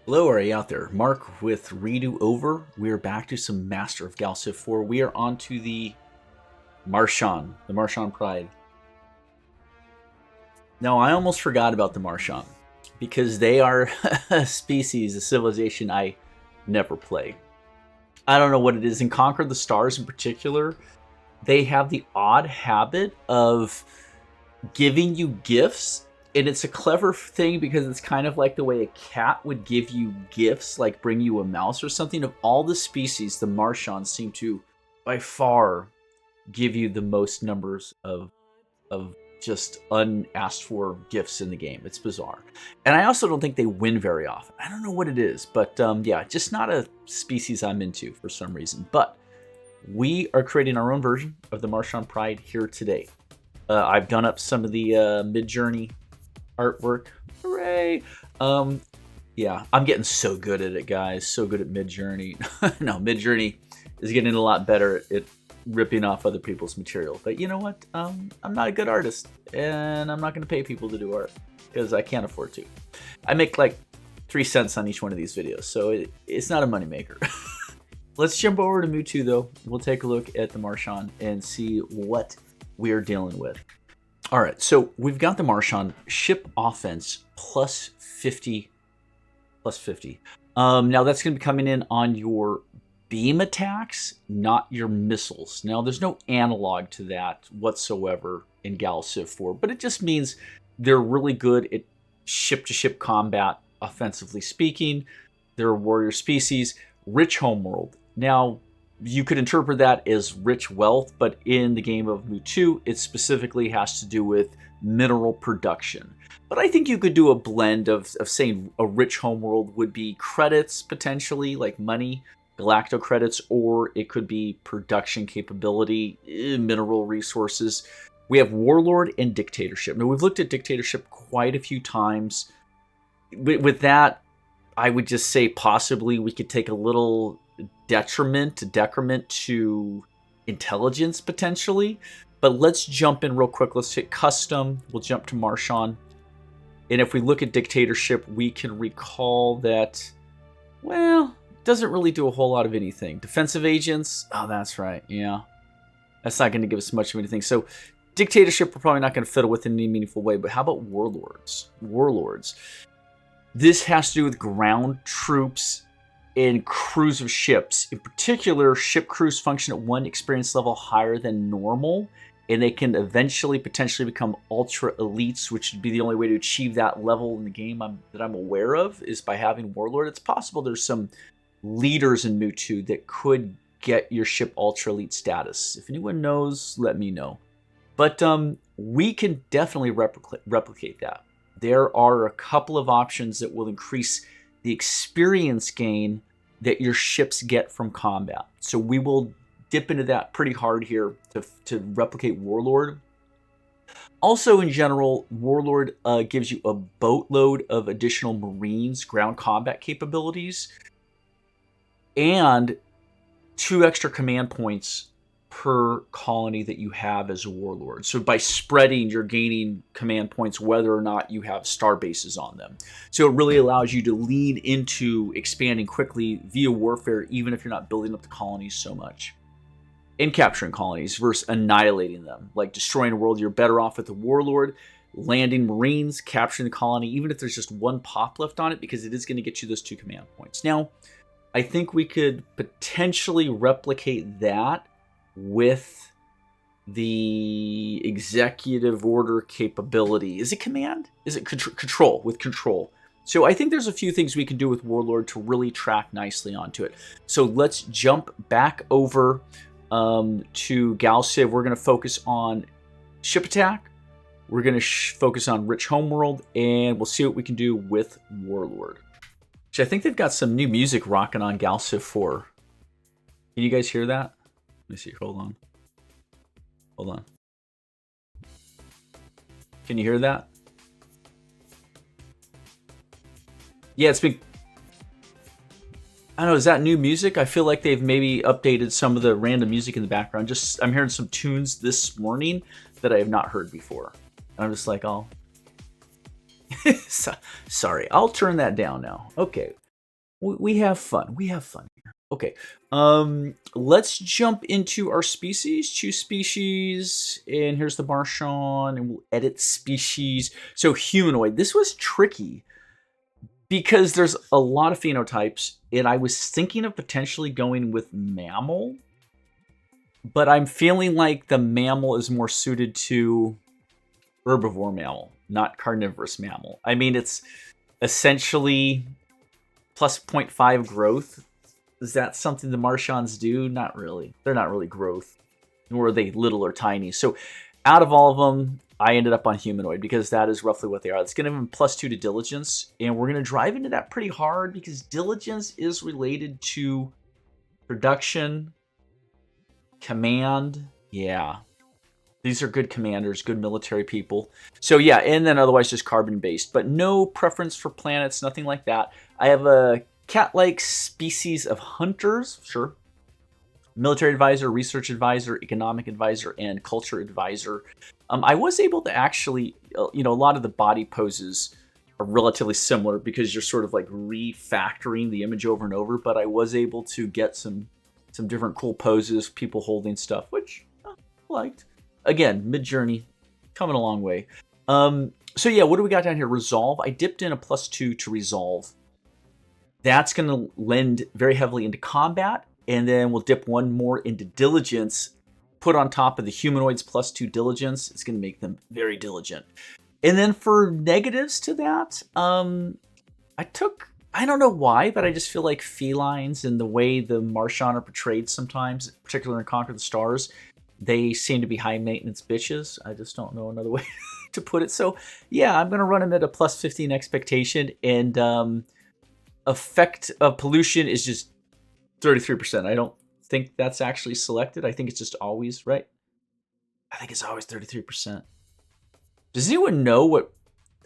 Hello, are you out there? Mark with Redo Over. We're back to some Master of GalCiv4. We are on to the Mrrshan, the Mrrshan Pride. Now, I almost forgot about the Mrrshan because they are a species, a civilization I never play. I don't know what it is. In Conquer the Stars in particular, they have the odd habit of giving you gifts. And it's a clever thing because it's kind of like the way a cat would give you gifts, like bring you a mouse or something. Of all the species, the Mrrshan seem to, by far, give you the most numbers of just unasked for gifts in the game. It's bizarre. And I also don't think they win very often. I don't know what it is, but yeah, just not a species I'm into for some reason. But we are creating our own version of the Mrrshan Pride here today. I've done up some of the mid-journey artwork. Hooray! Yeah, I'm getting so good at it, guys. So good at Mid-Journey. No, Mid-Journey is getting a lot better at ripping off other people's material. But you know what? I'm not a good artist, and I'm not going to pay people to do art because I can't afford to. I make like 3 cents on each one of these videos, so it's not a moneymaker. Let's jump over to Mewtwo, though. We'll take a look at the Mrrshan and see what we're dealing with. All right, so we've got the Mrrshan ship offense plus 50, plus 50. Now that's going to be coming in on your beam attacks, not your missiles. Now there's no analog to that whatsoever in GalCiv4, but it just means they're really good at ship-to-ship combat, offensively speaking. They're a warrior species, rich homeworld. Now, you could interpret that as rich wealth, but in the game of Mewtwo, it specifically has to do with mineral production. But I think you could do a blend of saying a rich homeworld would be credits, potentially, like money, galacto credits, or it could be production capability, mineral resources. We have Warlord and Dictatorship. Now, we've looked at Dictatorship quite a few times. With that, I would just say possibly we could take a little decrement to intelligence potentially, but let's jump in real quick. Let's hit custom. We'll jump to Mrrshan, and if we look at Dictatorship, we can recall that, well, it doesn't really do a whole lot of anything. Defensive agents, oh, that's right, yeah, that's not going to give us much of anything. So Dictatorship, we're probably not going to fiddle with in any meaningful way. But how about Warlords? This has to do with ground troops and crews of ships. In particular, ship crews function at one experience level higher than normal, and they can eventually potentially become ultra elites, which would be the only way to achieve that level in the game that I'm aware of, is by having Warlord. It's possible there's some leaders in Mewtwo that could get your ship ultra elite status. If anyone knows, let me know. But we can definitely replicate that. There are a couple of options that will increase the experience gain that your ships get from combat. So we will dip into that pretty hard here to replicate Warlord. Also, in general, Warlord gives you a boatload of additional Marines ground combat capabilities and 2 extra command points per colony that you have as a Warlord. So by spreading, you're gaining command points whether or not you have star bases on them. So it really allows you to lean into expanding quickly via warfare, even if you're not building up the colonies so much. And capturing colonies versus annihilating them. Like destroying a world, you're better off with the Warlord, landing Marines, capturing the colony, even if there's just 1 pop left on it, because it is going to get you those 2 command points. Now, I think we could potentially replicate that with the executive order capability. Is it command? Is it control? With control. So I think there's a few things we can do with Warlord to really track nicely onto it. So let's jump back over to GalCiv. We're going to focus on ship attack. We're going to focus on rich homeworld, and we'll see what we can do with Warlord. Which I think they've got some new music rocking on GalCiv4. Can you guys hear that? Let me see. Hold on. Can you hear that? Yeah, it's been... I don't know, is that new music? I feel like they've maybe updated some of the random music in the background. I'm hearing some tunes this morning that I have not heard before. And I'm just like, oh, Sorry, I'll turn that down now. Okay, We have fun. We have fun here. Okay. Let's jump into our species. Choose species, and here's the Mrrshan, and we'll edit species. So humanoid. This was tricky because there's a lot of phenotypes, and I was thinking of potentially going with mammal, but I'm feeling like the mammal is more suited to herbivore mammal, not carnivorous mammal. I mean, it's essentially plus 0.5 growth. Is that something the Mrrshans do? Not really. They're not really growth, nor are they little or tiny. So out of all of them, I ended up on humanoid because that is roughly what they are. It's going to give them +2 to diligence, and we're going to drive into that pretty hard because diligence is related to production, command. Yeah. These are good commanders, good military people. So yeah, and then otherwise just carbon-based, but no preference for planets, nothing like that. I have a cat-like species of hunters, sure. Military advisor, research advisor, economic advisor, and culture advisor. I was able to actually, a lot of the body poses are relatively similar because you're sort of like refactoring the image over and over, but I was able to get some different cool poses, people holding stuff, which I liked. Again, mid-journey, coming a long way. So yeah, what do we got down here? Resolve. I dipped in a +2 to resolve. That's going to lend very heavily into combat, and then we'll dip one more into diligence, put on top of the humanoids +2 diligence. It's going to make them very diligent. And then for negatives to that, I don't know why, but I just feel like felines and the way the Mrrshan are portrayed sometimes, particularly in Conquer the Stars, they seem to be high maintenance bitches. I just don't know another way to put it. So yeah, I'm going to run them at a +15 expectation, and effect of pollution is just 33%. I don't think that's actually selected. I think it's just always, right? I think it's always 33%. Does anyone know what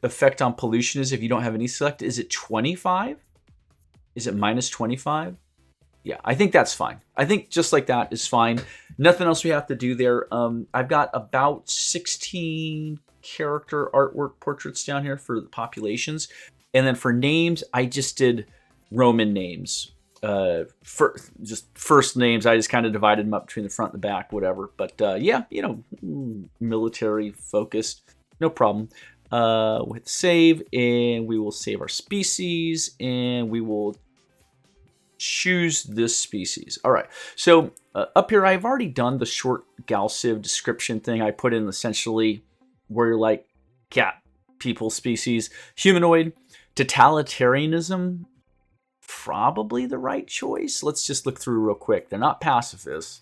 effect on pollution is if you don't have any selected? Is it 25? Is it -25? Yeah, I think that's fine. I think just like that is fine. Nothing else we have to do there. I've got about 16 character artwork portraits down here for the populations. And then for names, I just did Roman names. Just first names, I just kind of divided them up between the front and the back, whatever. But yeah, military focused, no problem. We'll hit save, and we will save our species, and we will choose this species. All right, so up here, I've already done the short GalCiv description thing. I put in essentially where you're like cat, people, species, humanoid, totalitarianism, probably the right choice. Let's just look through real quick. They're not pacifists.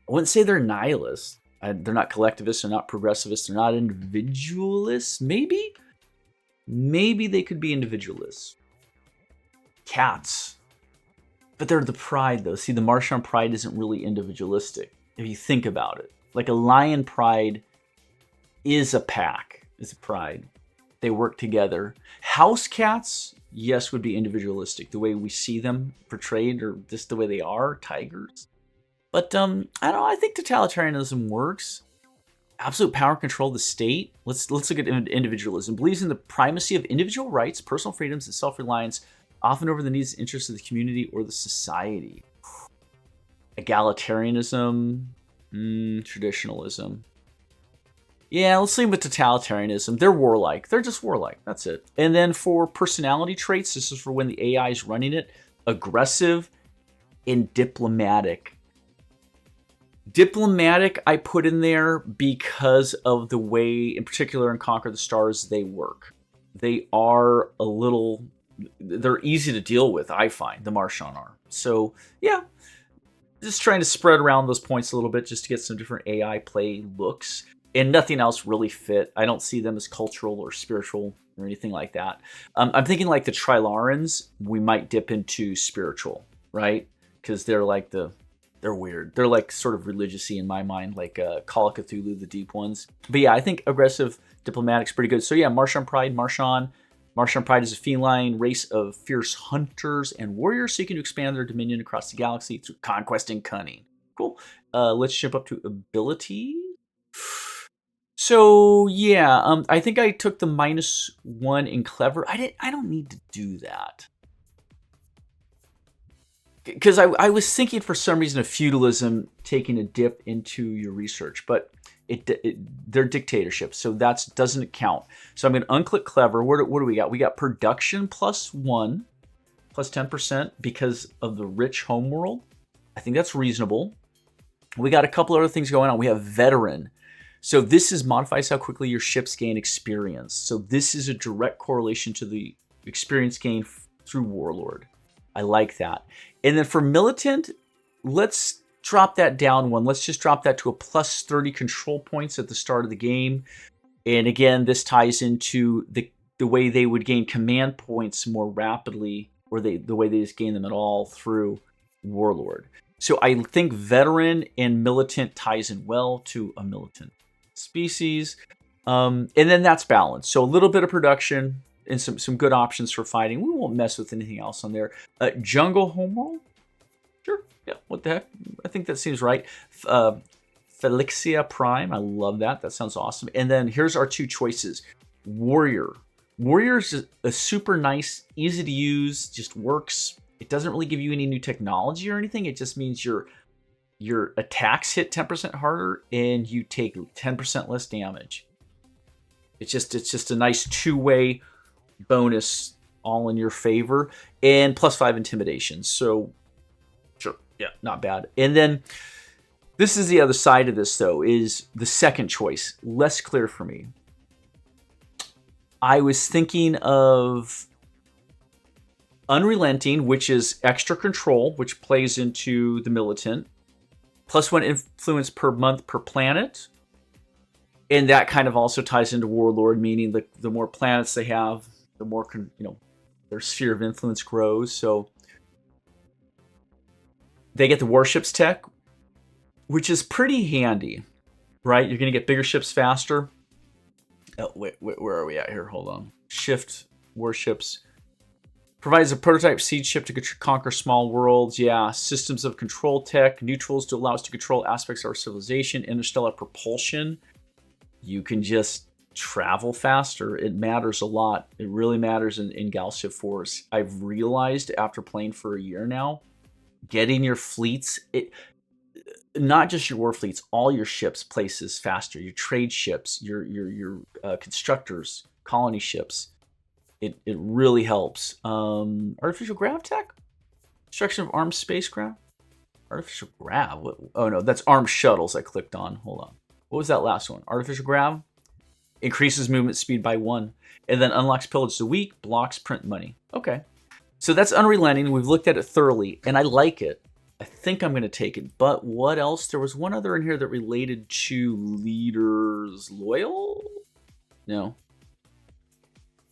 I wouldn't say they're nihilists. They're not collectivists. They're not progressivists. They're not individualists. Maybe they could be individualists. Cats. But they're the pride, though. See, the Mrrshan pride isn't really individualistic, if you think about it. Like a lion pride is a pack, is a pride. They work together. House cats, yes, would be individualistic. The way we see them portrayed, or just the way they are, tigers. But, I don't know, I think totalitarianism works. Absolute power and control of the state. Let's look at individualism. Believes in the primacy of individual rights, personal freedoms, and self-reliance, often over the needs and interests of the community or the society. Egalitarianism, traditionalism. Yeah, let's leave with totalitarianism. They're warlike. They're just warlike. That's it. And then for personality traits, this is for when the AI is running it. Aggressive and diplomatic. Diplomatic, I put in there because of the way, in particular in Conquer the Stars, they work. They are a little... They're easy to deal with, I find. The Mrrshan are. So, yeah. Just trying to spread around those points a little bit just to get some different AI play looks. And nothing else really fit. I don't see them as cultural or spiritual or anything like that. I'm thinking like the Trilarans, we might dip into spiritual, right? Because they're like they're weird. They're like sort of religious-y in my mind, like Call of Cthulhu, the deep ones. But yeah, I think aggressive diplomatic's pretty good. So yeah, Mrrshan Pride, Mrrshan. Mrrshan Pride is a feline race of fierce hunters and warriors seeking to expand their dominion across the galaxy through conquest and cunning. Cool. Let's jump up to ability. So yeah, I think I took the -1 in clever. I don't need to do that. because I was thinking for some reason of feudalism taking a dip into your research, but they're dictatorships, so that doesn't count. So I'm going to unclick clever. What do we got? We got production +1, plus 10% because of the rich homeworld. I think that's reasonable. We got a couple other things going on. We have veteran. So this modifies how quickly your ships gain experience. So this is a direct correlation to the experience gain through warlord. I like that. And then for militant, let's drop that down one. Let's just drop that to a +30 control points at the start of the game. And again, this ties into the way they would gain command points more rapidly, or the way they just gain them at all through warlord. So I think veteran and militant ties in well to a militant species. And then that's balanced. So a little bit of production and some good options for fighting. We won't mess with anything else on there. Jungle homeworld? Sure. Yeah, what the heck? I think that seems right. Felixia Prime. I love that. That sounds awesome. And then here's our two choices. Warrior. Warrior is a super nice, easy to use, just works. It doesn't really give you any new technology or anything. It just means your attacks hit 10% harder and you take 10% less damage. It's just a nice two-way bonus all in your favor, and +5 intimidation. So sure, yeah, not bad. And then this is the other side of this, though, is the second choice. Less clear for me. I was thinking of Unrelenting, which is extra control, which plays into the militant. +1 influence per month per planet. And that kind of also ties into warlord, meaning the more planets they have, the more their sphere of influence grows. So they get the warships tech, which is pretty handy, right? You're going to get bigger ships faster. Oh, wait, where are we at here? Hold on. Shift warships. Provides a prototype siege ship to conquer small worlds. Yeah, systems of control tech. Neutrals to allow us to control aspects of our civilization. Interstellar propulsion. You can just travel faster. It matters a lot. It really matters in GalCiv4. I've realized after playing for a year now, getting your fleets, not just your war fleets, all your ships places faster. Your trade ships, your constructors, colony ships. It really helps. Artificial grav tech? Destruction of armed spacecraft? Artificial grav? Oh no, that's armed shuttles I clicked on. Hold on. What was that last one? Artificial grav? Increases movement speed by 1. And then unlocks pillage the weak, blocks print money. Okay. So that's Unrelenting. We've looked at it thoroughly, and I like it. I think I'm going to take it. But what else? There was one other in here that related to leaders. Loyal? No.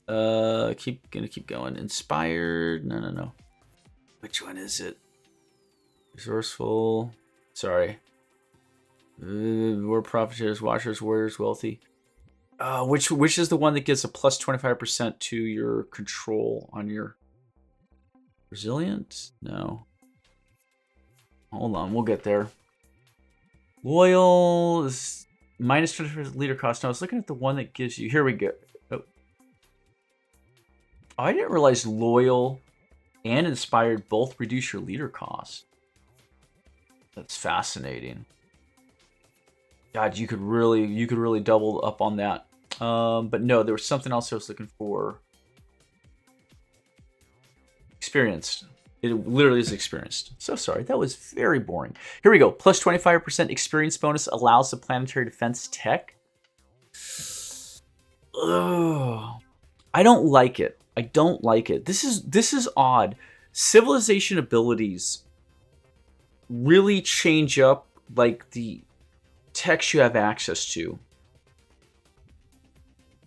Gonna keep going. Inspired? No. Which one is it? Resourceful. Sorry. War profiteers, watchers, warriors, wealthy. Which is the one that gives a +25% to your control on your resilient? No. Hold on, we'll get there. Loyal is -20% leader cost. Now I was looking at the one that gives you. Here we go. Oh, I didn't realize loyal and inspired both reduce your leader cost. That's fascinating. God, you could really double up on that. But no, there was something else I was looking for. Experienced. It literally is experienced. So sorry, that was very boring. Here we go. +25% experience bonus allows the planetary defense tech. Ugh. I don't like it. I don't like it. This is odd. Civilization abilities really change up like the text you have access to.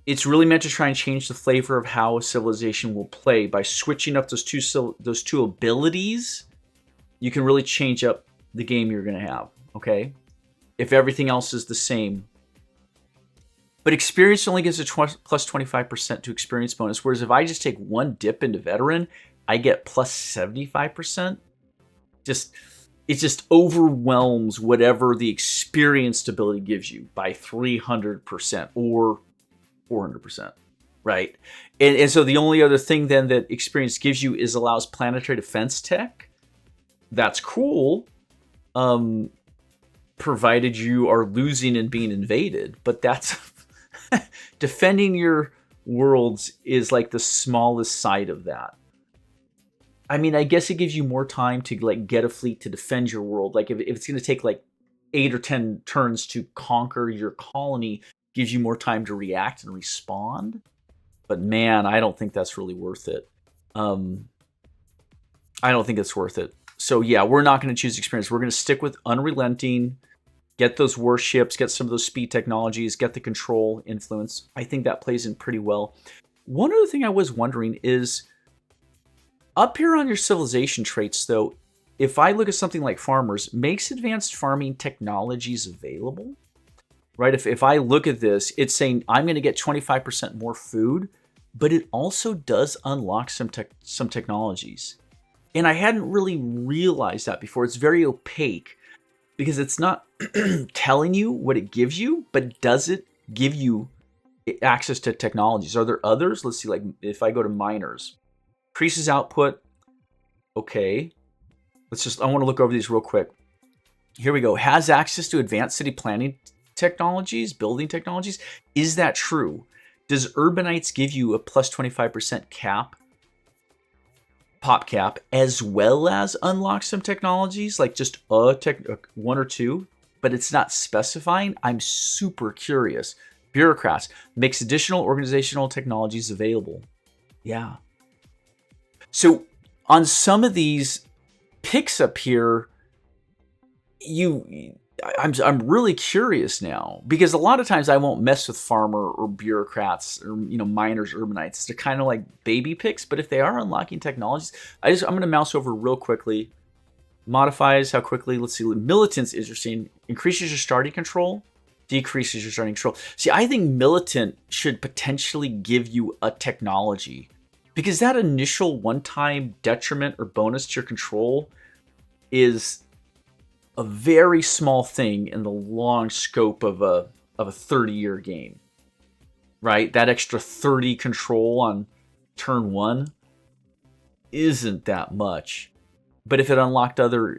It's really meant to try and change the flavor of how a civilization will play. By switching up those two abilities, you can really change up the game you're going to have, okay? If everything else is the same. But experience only gives a +25% to experience bonus, whereas if I just take one dip into veteran, I get +75%. It just overwhelms whatever the experienced ability gives you by 300% or 400%, right? And so the only other thing then that experience gives you is allows planetary defense tech. That's cool, provided you are losing and being invaded. But that's defending your worlds is like the smallest side of that. I mean, I guess it gives you more time to like get a fleet to defend your world. Like if it's going to take like 8 or 10 turns to conquer your colony, gives you more time to react and respond. But man, I don't think that's really worth it. I don't think it's worth it. So yeah, we're not going to choose experience. We're going to stick with unrelenting, get those warships, get some of those speed technologies, get the control influence. I think that plays in pretty well. One other thing I was wondering is, up here on your civilization traits, though, if I look at something like farmers, makes advanced farming technologies available, right? If I look at this, it's saying I'm going to get 25% more food, but it also does unlock some technologies. And I hadn't really realized that before. It's very opaque because it's not telling you what it gives you, but does it give you access to technologies? Are there others? Let's see, like if I go to miners, increases output. Okay. I want to look over these real quick. Here we go. Has access to advanced city planning technologies, building technologies. Is that true? Does Urbanites give you a plus 25% pop cap, as well as unlock some technologies, like just one or two, but it's not specifying? I'm super curious. Bureaucrats makes additional organizational technologies available. Yeah. So on some of these picks up here, I'm really curious now, because a lot of times I won't mess with farmer or bureaucrats or miners, urbanites. They're kind of like baby picks, but if they are unlocking technologies, I'm going to mouse over real quickly. Modifies how quickly. Let's see. Militant's interesting. Increases your starting control, decreases your starting control. See, I think militant should potentially give you a technology, because that initial one-time detriment or bonus to your control is a very small thing in the long scope of a 30-year game, right? That extra 30 control on turn 1 isn't that much, but if it unlocked other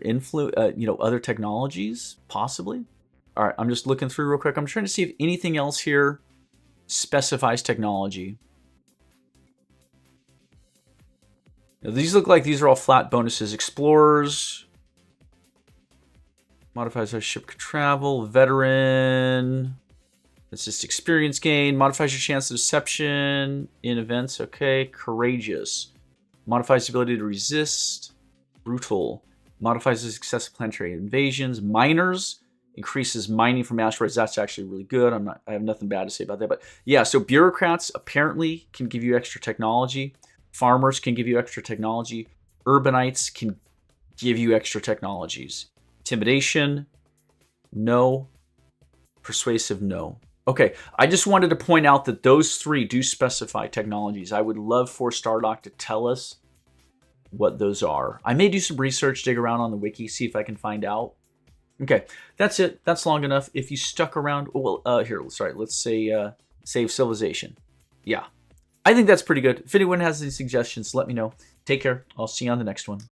other technologies, possibly. All right, I'm just looking through real quick. I'm trying to see if anything else here specifies technology. Now, these look like these are all flat bonuses. Explorers. Modifies how ship can travel. Veteran. That's just experience gain. Modifies your chance of deception in events. Okay. Courageous. Modifies the ability to resist. Brutal. Modifies the success of planetary invasions. Miners. Increases mining from asteroids. That's actually really good. I have nothing bad to say about that. But yeah, so bureaucrats apparently can give you extra technology. Farmers can give you extra technology. Urbanites can give you extra technologies. Intimidation, no. Persuasive, no. Okay, I just wanted to point out that those 3 do specify technologies. I would love for Stardock to tell us what those are. I may do some research, dig around on the wiki, see if I can find out. Okay, that's it. That's long enough. If you stuck around, let's say save civilization. Yeah, I think that's pretty good. If anyone has any suggestions, let me know. Take care. I'll see you on the next one.